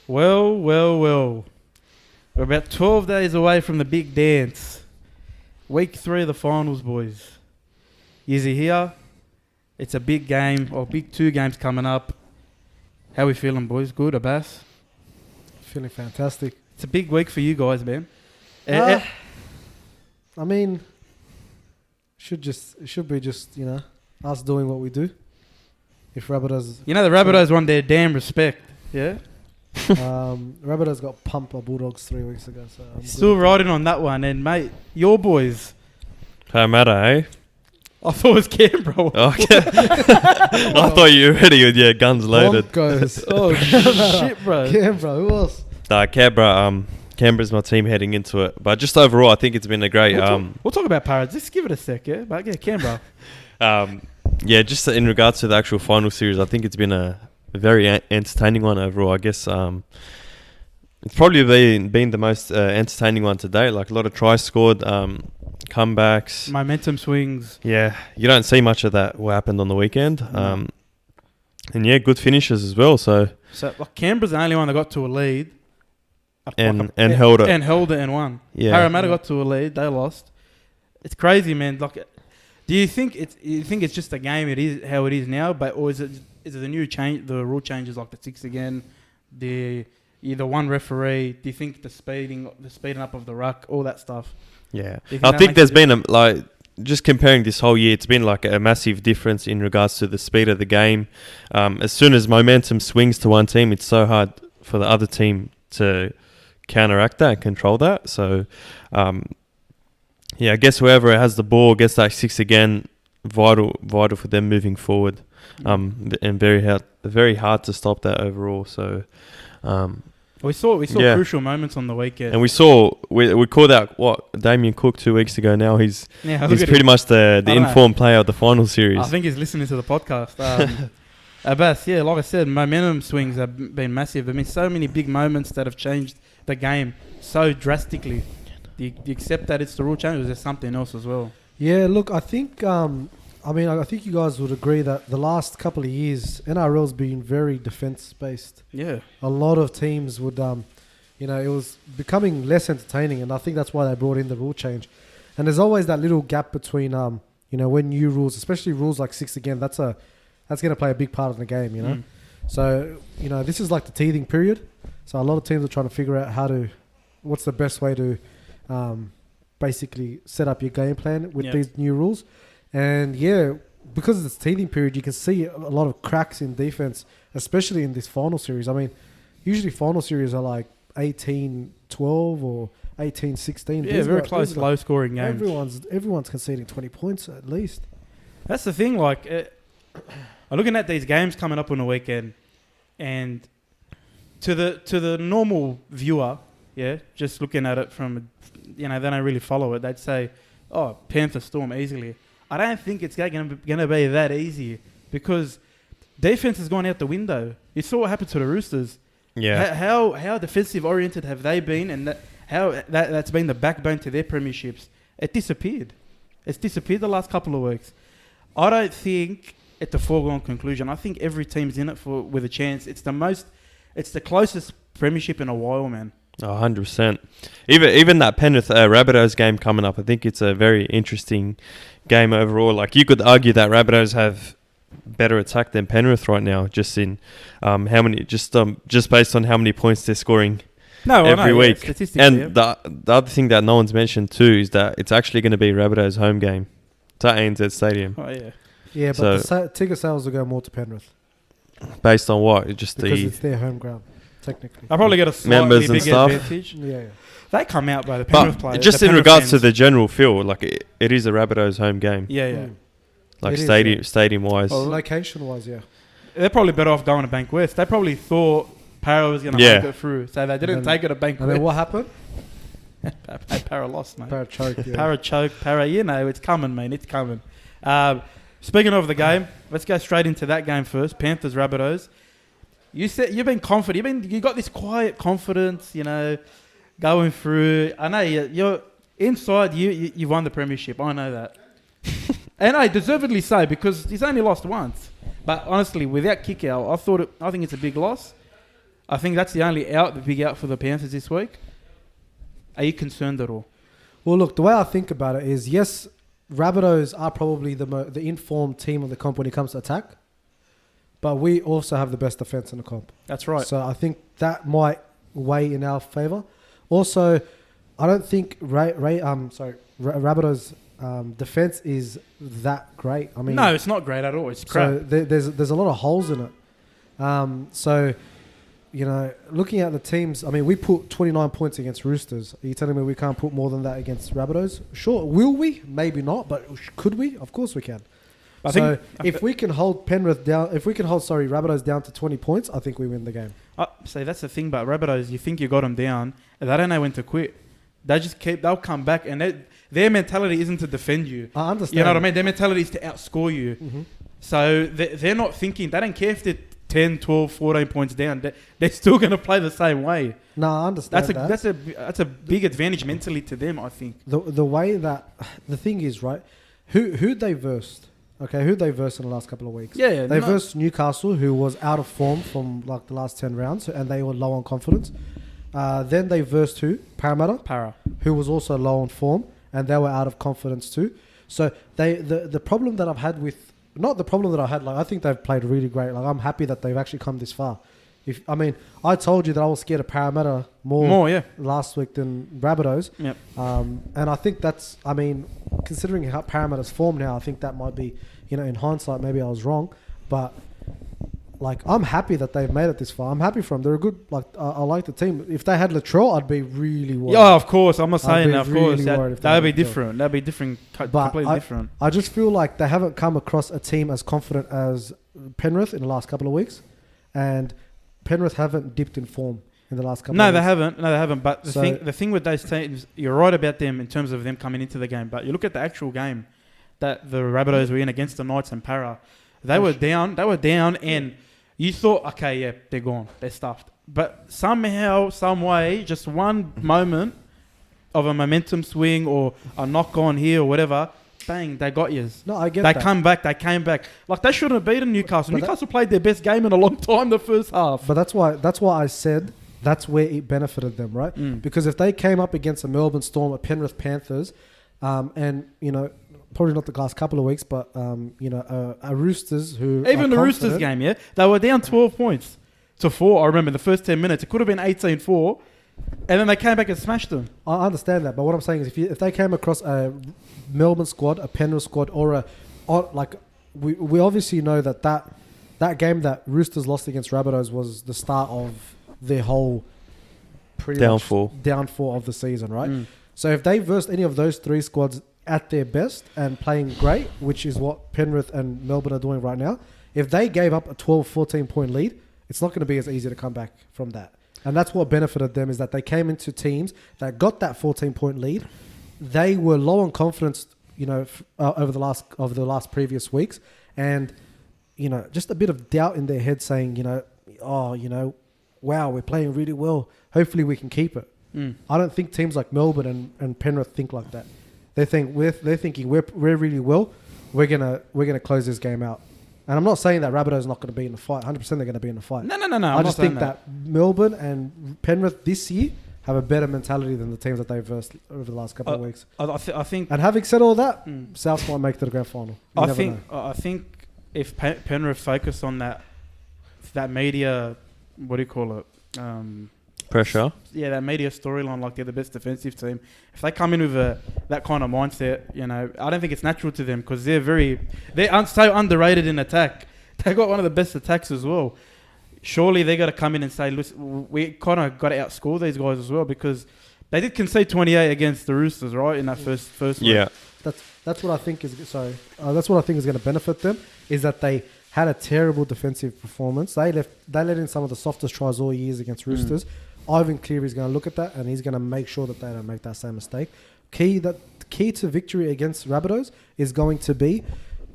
Well. We're about 12 days away from the big dance. Week 3 of the finals, boys. Is he here? It's a big game, or big 2 games coming up. How we feeling, boys? Good, Abbas? Feeling fantastic. It's a big week for you guys, man. I mean, should be just us doing what we do. If Rabbitohs, the Rabbitohs won their damn respect, yeah? Rabbitohs got pumped by Bulldogs 3 weeks ago. So I'm Still good. riding on that one, and mate, your boys. Parramatta, eh? I thought it was Canberra. Okay. I thought you were ready with your guns loaded. Broncos. Oh shit, bro. Canberra. Who else? Canberra's my team heading into it. But just overall, I think it's been a great... We'll talk about Parrots. Just give it a sec, yeah? But yeah, Canberra. just in regards to the actual final series, I think it's been a very entertaining one overall. I guess it's probably been the most entertaining one to date. Like a lot of tries scored, comebacks. Momentum swings. Yeah, you don't see much of that what happened on the weekend. And yeah, good finishes as well. So like Canberra's the only one that got to a lead. And held it. And held it and won. Yeah. Parramatta got to a lead. They lost. It's crazy, man. Like, do you think it's just a game? It is how it is now, or is it the new change? The rule changes like the 6 again. The one referee. Do you think the speeding up of the ruck, all that stuff? Yeah, I think there's been just comparing this whole year, it's been like a massive difference in regards to the speed of the game. As soon as momentum swings to one team, it's so hard for the other team to counteract that and control that. So, I guess whoever has the ball gets that 6 again. Vital for them moving forward. And very hard to stop that overall. So, we saw crucial moments on the weekend, and we called out Damien Cook 2 weeks ago. Now he's pretty much the informed player of the final series. I think he's listening to the podcast. Abbas, yeah, like I said, momentum swings have been massive. There have been so many big moments that have changed the game so drastically. Do you accept that it's the rule change, or is there something else as well? Yeah, look, I think I think you guys would agree that the last couple of years NRL's been very defense based. Yeah, a lot of teams would it was becoming less entertaining, and I think that's why they brought in the rule change. And there's always that little gap between when new rules, especially rules like 6 again, that's going to play a big part in the game, So, this is like the teething period. So a lot of teams are trying to figure out what's the best way to basically set up your game plan with these new rules. And yeah, because of this teething period, you can see a lot of cracks in defense, especially in this final series. I mean, usually final series are like 18-12 or 18-16. Yeah, very close, low-scoring games. Everyone's conceding 20 points at least. That's the thing. Like, I'm looking at these games coming up on the weekend, and to the normal viewer, just looking at it from, they don't really follow it. They'd say, "Oh, Panther Storm easily." I don't think it's going to be that easy, because defense has gone out the window. You saw what happened to the Roosters. Yeah. How defensive oriented have they been, and that's been the backbone to their premierships. It disappeared. It's disappeared the last couple of weeks. I don't think it's a foregone conclusion. I think every team's in it with a chance. It's the closest premiership in a while, man. 100%. Even that Penrith Rabbitohs game coming up, I think it's a very interesting game overall. Like, you could argue that Rabbitohs have better attack than Penrith right now, just in how many, just based on how many points they're scoring every week. And the other thing that no one's mentioned too is that it's actually going to be Rabbitohs' home game. It's at ANZ Stadium. Oh yeah. Yeah, but the ticket sales will go more to Penrith. Based on what? Because it's their home ground, technically. I'll probably get a slightly bigger advantage. Yeah. They come out by the Penrith players. Just in regards to the general feel, like it is a Rabbitohs home game. Yeah. Like stadium wise. Well, location wise, yeah. They're probably better off going to Bank West. They probably thought Para was going to make it through, so they didn't take it to Bank West. And then what happened? Para lost, mate. Para choked, yeah. Para choked. It's coming, man. It's coming. Speaking of the game, let's go straight into that game first. Panthers, Rabbitohs. You said you've been confident. You got this quiet confidence, going through. I know you're inside. You won the premiership. I know that, and I deservedly so, because he's only lost once. But honestly, without kick out, I think it's a big loss. I think that's the only the big out for the Panthers this week. Are you concerned at all? Well, look, the way I think about it is, yes, Rabbitohs are probably the informed team of the comp when it comes to attack, but we also have the best defense in the comp. That's right. So I think that might weigh in our favor. Also, I don't think Rabbitohs' defense is that great. I mean, no, it's not great at all. It's crap. So there's a lot of holes in it. So, you know, looking at the teams, I mean, we put 29 points against Roosters. Are you telling me we can't put more than that against Rabbitohs? Sure. Will we? Maybe not. But could we? Of course we can. If we can hold Rabbitohs down to 20 points, I think we win the game. So that's the thing about Rabbitohs. You think you got them down, and they don't know when to quit. They'll come back, and their mentality isn't to defend you. I understand. You know what I mean? Their mentality is to outscore you. Mm-hmm. So they're not thinking. They don't care if they're 10, 12, 14 points down. They're still going to play the same way. No, I understand That's a big advantage mentally to them, I think. The way that... The thing is, right, who they versed? Okay, who they versed in the last couple of weeks? Yeah. They versed Newcastle, who was out of form from like the last 10 rounds, and they were low on confidence. Then they versed who? Parramatta, who was also low on form, and they were out of confidence too. So the problem that I've had with... Not the problem that I had, like I think they've played really great. Like I'm happy that they've actually come this far. I told you that I was scared of Parramatta more last week than Rabbitohs. Yep. And I think that's, I mean, considering how Parramatta's form now, I think that might be, you know, in hindsight, maybe I was wrong. But, like, I'm happy that they've made it this far. I'm happy for them. They're a good, like, I like the team. If they had Latrell, I'd be really worried. Yeah, of course. I'm not saying, of really course. That would be different. That would be different, completely different. I just feel like they haven't come across a team as confident as Penrith in the last couple of weeks. And Penrith haven't dipped in form in the last couple of weeks. No, they haven't. But the thing with those teams, you're right about them in terms of them coming into the game. But you look at the actual game that the Rabbitohs were in against the Knights and Para. They were down, and you thought, okay, yeah, they're gone. They're stuffed. But somehow, some way, just one moment of a momentum swing or a knock on here or whatever, bang, they got yous. No, I get that. They came back. Like, they shouldn't have beaten Newcastle. Newcastle played their best game in a long time the first half. But that's why I said that's where it benefited them, right? Because if they came up against a Melbourne Storm, a Penrith Panthers, and, you know, probably not the last couple of weeks, but, you know, a Roosters who... Even the Roosters game, yeah? They were down 12 points to 4, I remember, in the first 10 minutes. It could have been 18-4, and then they came back and smashed them. I understand that, but what I'm saying is if they came across a Melbourne squad, a Penrith squad, we obviously know that game that Roosters lost against Rabbitohs was the start of their whole downfall of the season, right? So if they versed any of those three squads at their best and playing great, which is what Penrith and Melbourne are doing right now, if they gave up a 12, 14 point lead, it's not going to be as easy to come back from that. And that's what benefited them, is that they came into teams that got that 14 point lead. They were low on confidence, you know, over the last previous weeks, and, you know, just a bit of doubt in their head, saying, you know, oh, you know, wow, we're playing really well. Hopefully we can keep it. I don't think teams like Melbourne and Penrith think like that. They're thinking we're really well. We're gonna close this game out. And I'm not saying that Rabbitohs not going to be in the fight. 100% they're going to be in the fight. No. I just think that Melbourne and Penrith this year have a better mentality than the teams that they've versed over the last couple of weeks. I think. And having said all that, South might make it to the grand final. I think if Penrith focus on that media, what do you call it? Pressure. Yeah, that media storyline, like they're the best defensive team. If they come in with that kind of mindset, you know, I don't think it's natural to them, because they're so underrated in attack. They got one of the best attacks as well. Surely they got to come in and say, listen, we kind of got to outscore these guys as well, because they did concede 28 against the Roosters, right, in that first week. Yeah. That's what I think is that's what I think is going to benefit them, is that they had a terrible defensive performance. They let in some of the softest tries all years against Roosters. Ivan Cleary is going to look at that, and he's going to make sure that they don't make that same mistake. Key to victory against Rabbitohs is going to be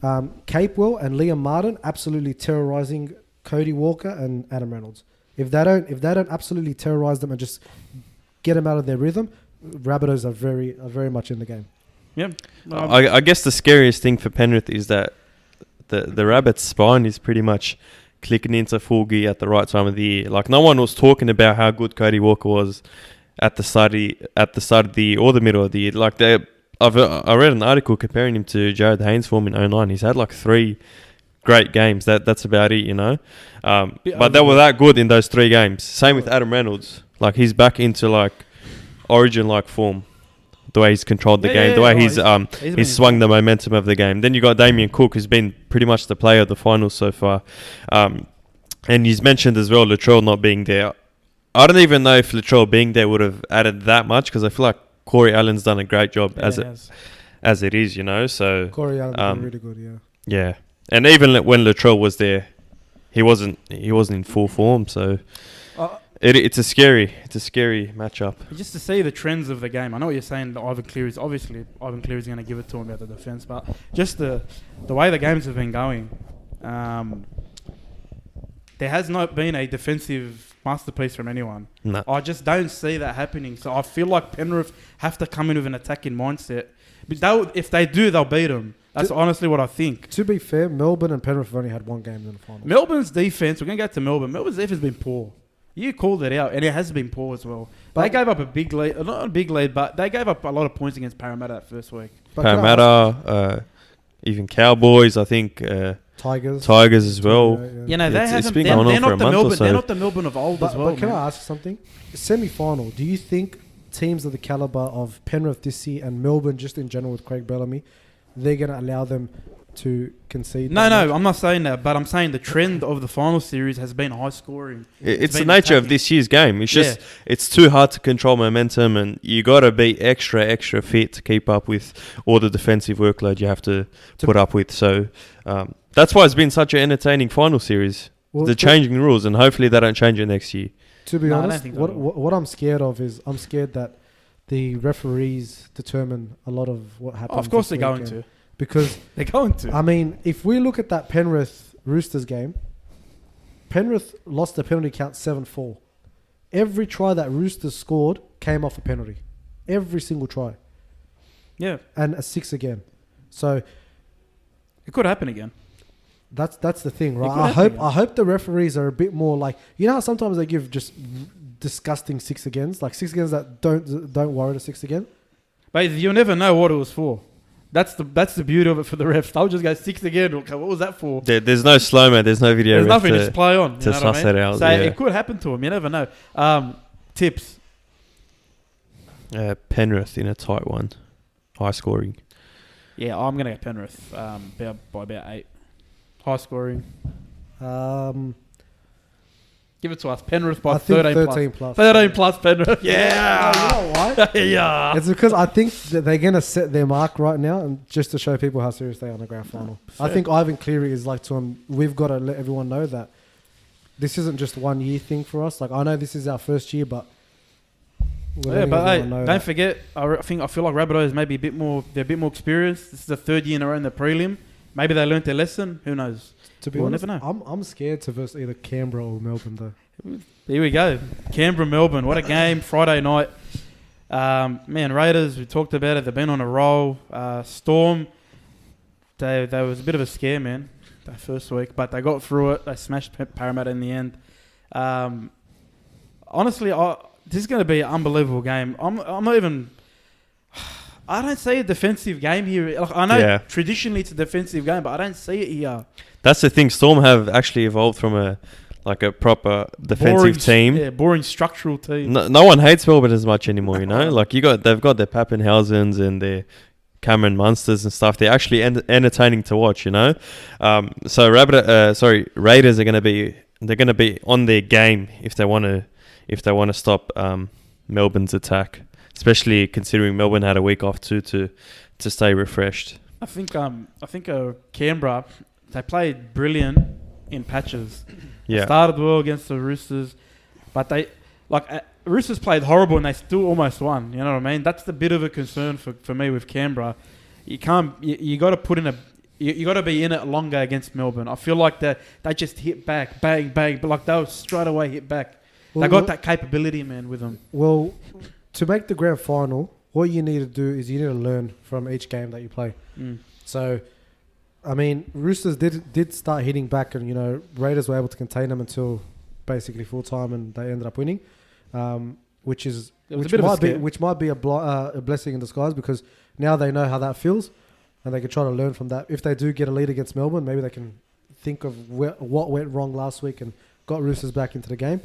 Capewell and Liam Martin absolutely terrorising Cody Walker and Adam Reynolds. If they don't absolutely terrorise them and just get them out of their rhythm, Rabbitohs are very much in the game. Yeah, I guess the scariest thing for Penrith is that the Rabbits' spine is pretty much clicking into full gear at the right time of the year. Like, no one was talking about how good Cody Walker was at the start of the year or the middle of the year. Like, I read an article comparing him to Jared Haynes' form in 09. He's had like 3 great games. That's about it, you know. But they were that good in those 3 games. Same with Adam Reynolds. Like, he's back into like Origin-like form. The way he's controlled the game, the way he's swung the momentum of the game. Then you got Damien Cook, who's been pretty much the player of the finals so far. And he's mentioned as well Latrell not being there. I don't even know if Latrell being there would have added that much, because I feel like Corey Allen's done a great job as it is, you know. So Corey Allen's been really good, yeah. Yeah, and even when Latrell was there, he wasn't in full form. So it's a scary matchup. Just to see the trends of the game. I know what you're saying. Ivan Cleary's going to give it to him about the defense, but just the way the games have been going, there has not been a defensive masterpiece from anyone. No. I just don't see that happening. So I feel like Penrith have to come in with an attacking mindset. But if they do, they'll beat them. That's honestly what I think. To be fair, Melbourne and Penrith have only had 1 game in the final. Melbourne's defense, we're going to go to Melbourne. Melbourne's defense has been poor. You called it out, and it has been poor as well. But they gave up a big lead. Not a big lead, but they gave up a lot of points against Parramatta that first week. Parramatta, even Cowboys, I think. Tigers as well. Yeah. You know, it's been going on for a month or so. They're not the Melbourne of old as well. But can I ask something? Semi-final, do you think teams of the calibre of Penrith this year and Melbourne just in general with Craig Bellamy, they're going to allow them to concede? No, I'm not saying that, but I'm saying the trend of the final series has been high scoring. It's the nature of this year's game. It's just it's too hard to control momentum, and you got to be extra fit to keep up with all the defensive workload you have to put up with. So that's why it's been such an entertaining final series. Well, the changing rules, and hopefully they don't change it next year. To be honest, what I'm scared of is I'm scared that the referees determine a lot of what happens. Of course they're going to. Because they're going to. I mean, if we look at that Penrith Roosters game, Penrith lost the penalty count 7-4. Every try that Roosters scored came off a penalty. Every single try. Yeah. And a 6 again. So it could happen again. That's the thing, right? I hope the referees are a bit more like, you know how sometimes they give just disgusting 6 agains, like 6 agains that don't warrant a 6 again. But you'll never know what it was for. That's the beauty of it for the refs. They'll just go 6 again. Okay, what was that for? There's no slow-mo. There's no video. There's nothing to just play on. To suss it out. So it could happen to them. You never know. Tips. Penrith in a tight one. High scoring. Yeah, I'm going to get Penrith by about 8. High scoring. Give it to us. Penrith by 13 plus. 13 plus Penrith. Yeah. You know why? Yeah. It's because I think that they're going to set their mark right now, and just to show people how serious they are in the grand final. I think Ivan Cleary is like to him, we've got to let everyone know that this isn't just 1 year thing for us. Like, I know this is our first year, but don't forget, I feel like Rabbitohs maybe they're a bit more experienced. This is the 3rd year in a row in the prelim. Maybe they learnt their lesson. Who knows? To be honest, never know. I'm scared to verse either Canberra or Melbourne, though. Here we go. Canberra, Melbourne. What a game. Friday night. Man, Raiders, we talked about it. They've been on a roll. Storm, they was a bit of a scare, man, that first week. But they got through it. They smashed Parramatta in the end. Honestly, this is going to be an unbelievable game. I'm not even... I don't see a defensive game here. Like, I know traditionally it's a defensive game, but I don't see it here. That's the thing. Storm have actually evolved from a proper defensive team. Yeah, boring structural team. No one hates Melbourne as much anymore, you know. Like they've got their Pappenhausens and their Cameron Munsters and stuff. They're actually entertaining to watch, you know. So Raiders are going to be on their game if they want to stop Melbourne's attack. Especially considering Melbourne had a week off too to stay refreshed. I think Canberra, they played brilliant in patches. Yeah. They started well against the Roosters, but Roosters played horrible and they still almost won. You know what I mean? That's the bit of a concern for me with Canberra. You can't. You got to put in you got to be in it longer against Melbourne. I feel like they just hit back, bang, bang, but like they'll straight away hit back. They got that capability, man, with them. Well, to make the grand final, what you need to do is you need to learn from each game that you play. So I mean, Roosters did start hitting back, and Raiders were able to contain them until basically full time, and they ended up winning, which might be a blessing in disguise, because now they know how that feels, and they can try to learn from that. If they do get a lead against Melbourne, maybe they can think of what went wrong last week and got Roosters back into the game.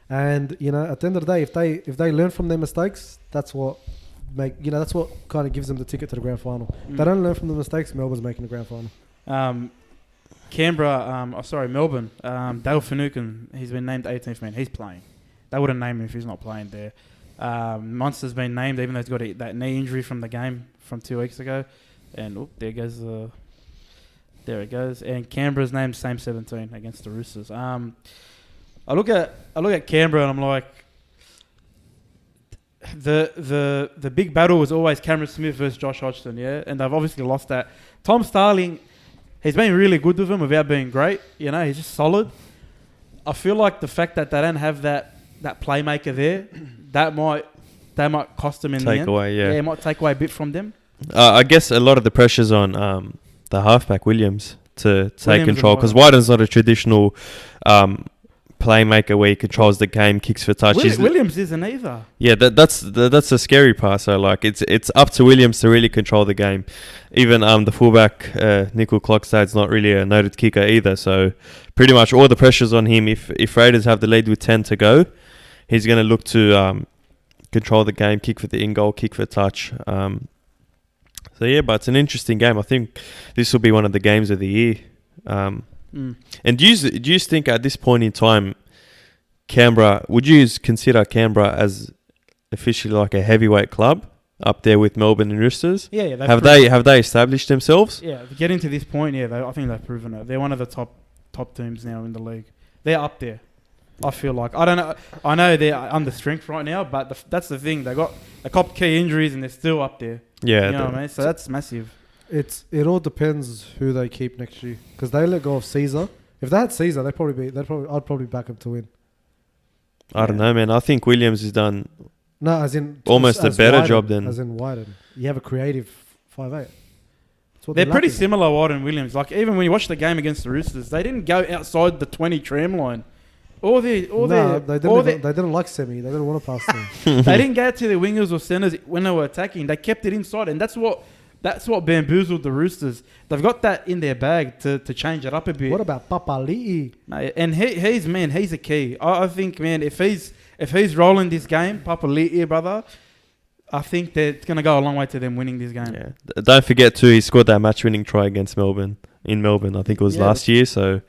And at the end of the day, if they learn from their mistakes, that's what kind of gives them the ticket to the grand final. If they don't learn from the mistakes, Melbourne's making the grand final. Melbourne. Dale Finucane, he's been named 18th man. He's playing. They wouldn't name him if he's not playing there. Monster's been named, even though he's got that knee injury from the game from 2 weeks ago. And there it goes. And Canberra's named same 17 against the Roosters. I look at Canberra and I'm like, the big battle was always Cameron Smith versus Josh Hodgson, yeah, and they've obviously lost that. Tom Starling, he's been really good with them without being great. He's just solid. I feel like the fact that they don't have that playmaker there, that might cost them in the end. It might take away a bit from them. I guess a lot of the pressure's on the halfback Williams to take control, because Wyden's not a traditional playmaker where he controls the game, kicks for touch. Williams isn't either. Yeah, that's the scary part. So like it's up to Williams to really control the game. Even the fullback Nickel Clockstade's not really a noted kicker either. So pretty much all the pressure's on him. If Raiders have the lead with 10 to go, he's going to look to control the game, kick for the in goal, kick for touch. But it's an interesting game. I think this will be one of the games of the year. And do you think at this point in time, Canberra, would you consider Canberra as officially like a heavyweight club up there with Melbourne and Roosters? Yeah. Have they established themselves? Yeah, getting to this point, I think they've proven it. They're one of the top teams now in the league. They're up there. I feel like I don't know. I know they're under strength right now, but that's the thing. They copped key injuries and they're still up there. Yeah, you know what I mean. So that's massive. It all depends who they keep next year, because they let go of Caesar. If they had Caesar, I'd probably back them to win. I don't know, man. I think Williams has done as in almost a better job than Wyden. You have a creative 5'8". They're pretty similar, Wyden and Williams. Like even when you watch the game against the Roosters, they didn't go outside the 20 tram line. They didn't like semi. They didn't want to pass them. They didn't go to their wingers or centers when they were attacking. They kept it inside, and that's what bamboozled the Roosters. They've got that in their bag to change it up a bit. What about Papali'i? And he's a key. I think, man, if he's rolling this game, Papali'i, brother, I think that it's going to go a long way to them winning this game. Yeah. Don't forget too, he scored that match-winning try against Melbourne in Melbourne. I think it was last year. So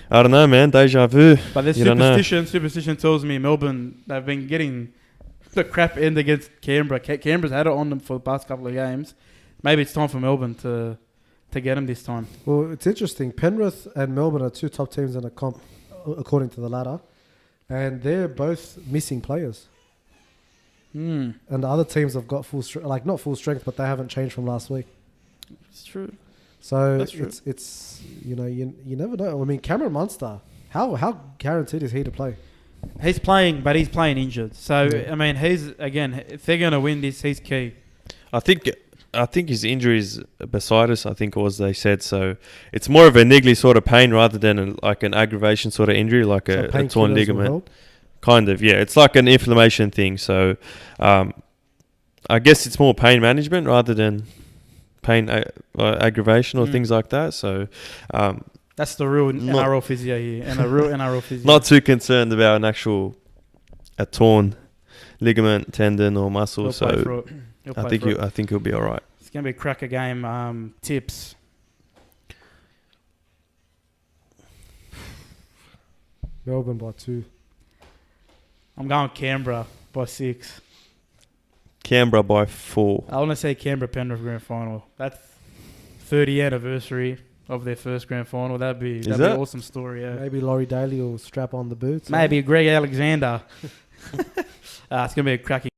I don't know, man. Deja vu. But there's superstition tells me Melbourne, they've been getting the crap end against Canberra. Canberra's had it on them for the past couple of games. Maybe it's time for Melbourne to get them this time. Well, it's interesting. Penrith and Melbourne are two top teams in the comp, according to the ladder, and they're both missing players. And the other teams have got full strength, like not full strength, but they haven't changed from last week. It's true. So it's you never know. I mean, Cameron Munster, how guaranteed is he to play? He's playing, but he's playing injured. So I mean, if they're going to win this, he's key. I think his injury is beside us, I think was they said. So it's more of a niggly sort of pain rather than an aggravation sort of injury, like a torn ligament. Kind of, yeah. It's like an inflammation thing. So I guess it's more pain management rather than pain aggravation or things like that. So that's the real NRL physio here, and a real NRL physio. Not too concerned about a torn ligament, tendon or muscle. So I think he'll be all right. It's gonna be a cracker game. Tips. Melbourne by 2. I'm going Canberra by 6. Canberra by 4. I want to say Canberra Penrith grand final. That's 30th anniversary of their first grand final. That'd be an awesome story. Yeah. Maybe Laurie Daly will strap on the boots. Maybe Greg Alexander. It's gonna be a cracking